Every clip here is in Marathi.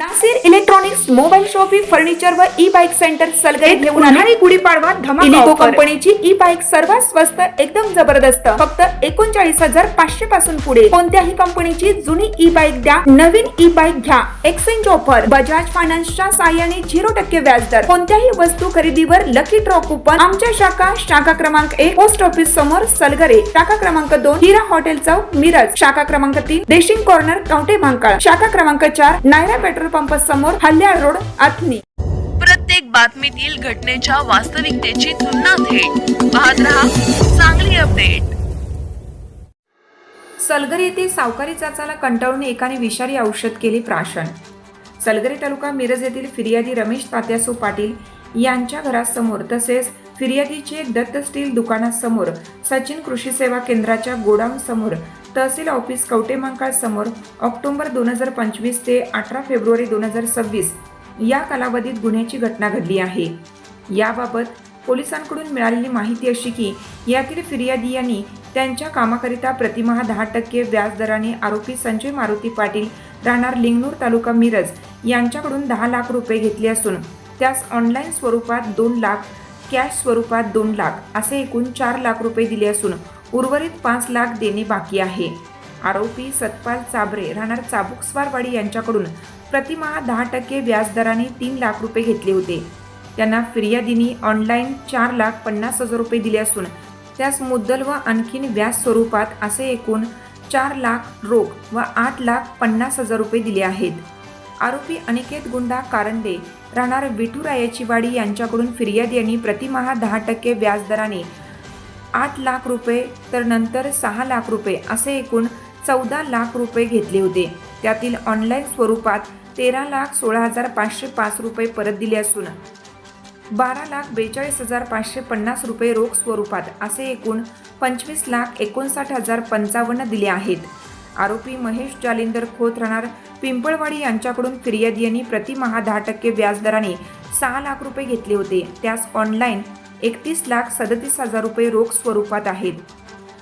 Nasir electronics mobile shoppe furniture व ई बाईक सेंटर सलगरे घेऊन आले गुढीपाडवा धमाका इलिको कंपनीची ई बाईक सर्वात स्वस्त एकदम जबरदस्त फक्त 39,500 पासून पुढे कोणत्याही कंपनीची जुनी ई बाईक द्या नवीन ई बाईक घ्या एक्सचेंज ऑफर बजाज फायनान्सच्या साहाय्याने 0% व्याजदर कोणत्याही वस्तू खरेदीवर लकी ड्रॉ कुपन आमच्या शाखा क्रमांक 1 पोस्ट ऑफिस समोर सलगरे शाखा क्रमांक 2 हिरा हॉटेल चौक मिरज शाखा क्रमांक 3 देशिंग कॉर्नर कवठे महांकाळ शाखा क्रमांक 4 नायरा पेट्रोल पंप समोर हल्याळ रोड आथनी। प्रत्येक बातमीतील घटनेच्या वास्तविकतेची तुलना थेट पाहत रहा चांगली अपडेट। सलगरे येथे सावकारी चाचाला कंटाळून एकाने विषारी औषध केले प्राशन। सलगरे तालुका मिरज येथील फिर्यादी रमेश तात्यासो पाटील यांच्या घरासमोर तसेच फिर्यादीचे दत्त स्टील दुकानासमोर सचिन कृषी सेवा केंद्राच्या गोडाऊन समोर तहसील ऑफिस कवठे महांकाळ समोर ऑक्टोबर 2025 ते 18 फेब्रुवारी 2026 या कालावधीत गुन्ह्याची घटना घडली आहे। याबाबत पोलिसांकडून मिळालेली माहिती अशी की यातील फिर्यादी यांनी त्यांच्या कामाकरिता प्रतिमाह 10% व्याज दराने आरोपी संजय मारुती पाटील राहणार लिंगणूर तालुका मिरज यांच्याकडून 10 लाख रुपये घेतले असून त्यास ऑनलाईन स्वरूपात 2 लाख कॅश स्वरूपात 2 लाख असे एकूण 4 लाख रुपये दिले असून उर्वरित 5 लाख देणे बाकी आहे। आरोपी सतपाल चाबरे राहणार चाबुकस्वारवाडी यांच्याकडून प्रतिमाह 10% व्याज दराने 3 लाख रुपये घेतले होते। त्यांना फिर्यादींनी ऑनलाईन 4,50,000 रुपये दिले असून त्यास मुद्दल व आणखीन व्याज स्वरूपात असे एकूण 4 लाख रोख व 8,50,000 रुपये दिले आहेत। आरोपी अनिकेत गुंडा कारंडे राहणार विठुरायाची वाडी यांच्याकडून फिर्यादी यांनी प्रतिमाह 10% व्याज दराने 8 लाख रुपये तर नंतर 6 लाख रुपये असे एकूण 14 लाख रुपये घेतले होते। त्यातील ऑनलाईन स्वरूपात 13,16,505 रुपये परत दिले असून 12,42,550 रुपये रोख स्वरूपात असे एकूण 25,59,055 दिले आहेत। आरोपी महेश जालिंदर खोत राहणार पिंपळवाडी यांच्याकडून फिर्यादी यांनी प्रतिमाह 10% व्याज दराने 6 लाख रुपये घेतले होते। त्यास ऑनलाईन 31,37,000 रुपये रोख स्वरूपात आहेत।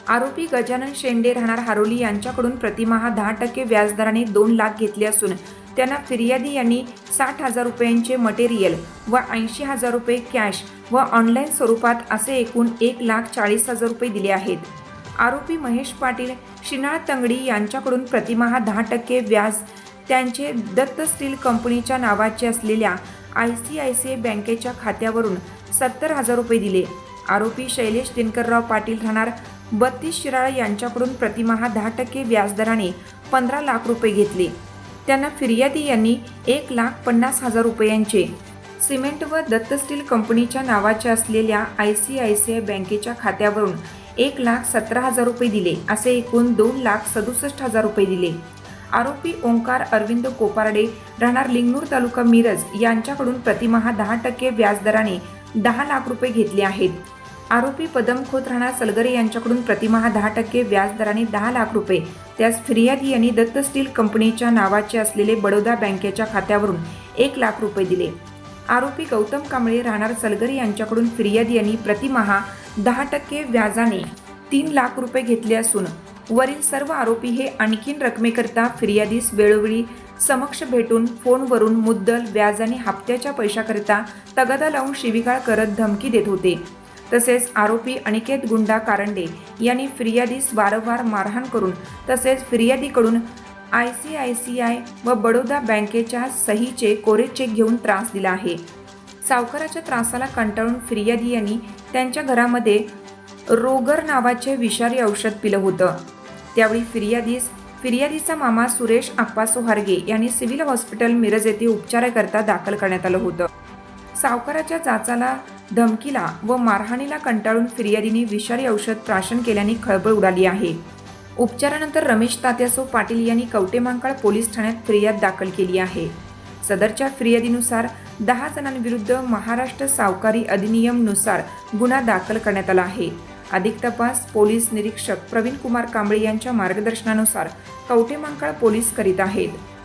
आरोपी गजानन शेंडे राहणार हारोली यांच्याकडून प्रतिमाह 10% व्याज दराने 2 लाख घेतले असून त्यांना फिर्यादी यांनी 60,000 रुपयांचे मटेरियल व 80,000 रुपये कॅश व ऑनलाईन स्वरूपात असे एकूण 1,40,000 रुपये दिले आहेत। आरोपी महेश पाटील शिनाळ तंगडी यांच्याकडून प्रतिमाह 10% व्याज त्यांचे दत्त स्टील कंपनीच्या नावाचे असलेल्या ICICI बँकेच्या खात्यावरून 70,000 रुपये दिले। आरोपी शैलेश दिनकरराव पाटील राहणार 32 शिराळ यांच्याकडून प्रतिमाह 10% व्याजदराने 15 लाख रुपये घेतले। त्यांना फिर्यादी यांनी 1,50,000 रुपयांचे सिमेंट व दत्त स्टील कंपनीच्या नावाचे असलेल्या ICICI बँकेच्या खात्यावरून 1,17,000 रुपये दिले असे एकूण 2,67,000 रुपये दिले। आरोपी ओंकार अरविंद कोपारडे राहणार लिंगणूर तालुका मिरज यांच्याकडून प्रतिमाह 10% व्याजदराने 10 लाख रुपये घेतले आहेत। आरोपी पदम खोत राहणार सलगरे यांच्याकडून प्रतिमाह 10% व्याजदराने 10 लाख रुपये त्यास फिर्यादी यांनी दत्त स्टील कंपनीच्या नावाचे असलेले बडोदा बँकेच्या खात्यावरून 1 लाख रुपये दिले। आरोपी गौतम कांबळे राहणार सलगरे यांच्याकडून फिर्यादी यांनी प्रतिमाह 10% व्याजाने 3 लाख रुपये घेतले असून वरील सर्व आरोपी हे आणखीन रकमेकरता फिर्यादीस वेळोवेळी समक्ष भेटून फोनवरून मुद्दल व्याज आणि हप्त्याच्या पैशाकरिता तगादा लावून शिवीगाळ करत धमकी देत होते। तसेच आरोपी अनिकेत गुंडा कारंडे यांनी फिर्यादीस वारंवार मारहाण करून तसेच फिर्यादीकडून ICICI व बडोदा बँकेच्या सहीचे कोरे चेक घेऊन त्रास दिला आहे। सावकाराच्या त्रासाला कंटाळून फिर्यादी यांनी त्यांच्या घरामध्ये रोगर नावाचे विषारी औषध पिलं होतं। त्यावेळी फिर्यादीचा मामा सुरेश आप्पासो हारगे यांनी सिव्हिल हॉस्पिटल मिरज येथे उपचाराकरता दाखल करण्यात आलं होतं। सावकाराच्या चाचाला धमकीला व मारहाणीला कंटाळून फिर्यादीने विषारी औषध प्राशन केल्याने खळबळ उडाली आहे। उपचारानंतर रमेश तात्यासो पाटील यांनी कवठे महांकाळ पोलीस ठाण्यात फिर्याद दाखल केली आहे। सदरच्या फिर्यादीनुसार 10 जणांविरुद्ध महाराष्ट्र सावकारी अधिनियमनुसार गुन्हा दाखल करण्यात आला आहे। अधिक तपास पोलीस निरीक्षक प्रवीण कुमार कांबळे यांच्या मार्गदर्शनानुसार कवठे महांकाळ पोलीस करीत आहेत।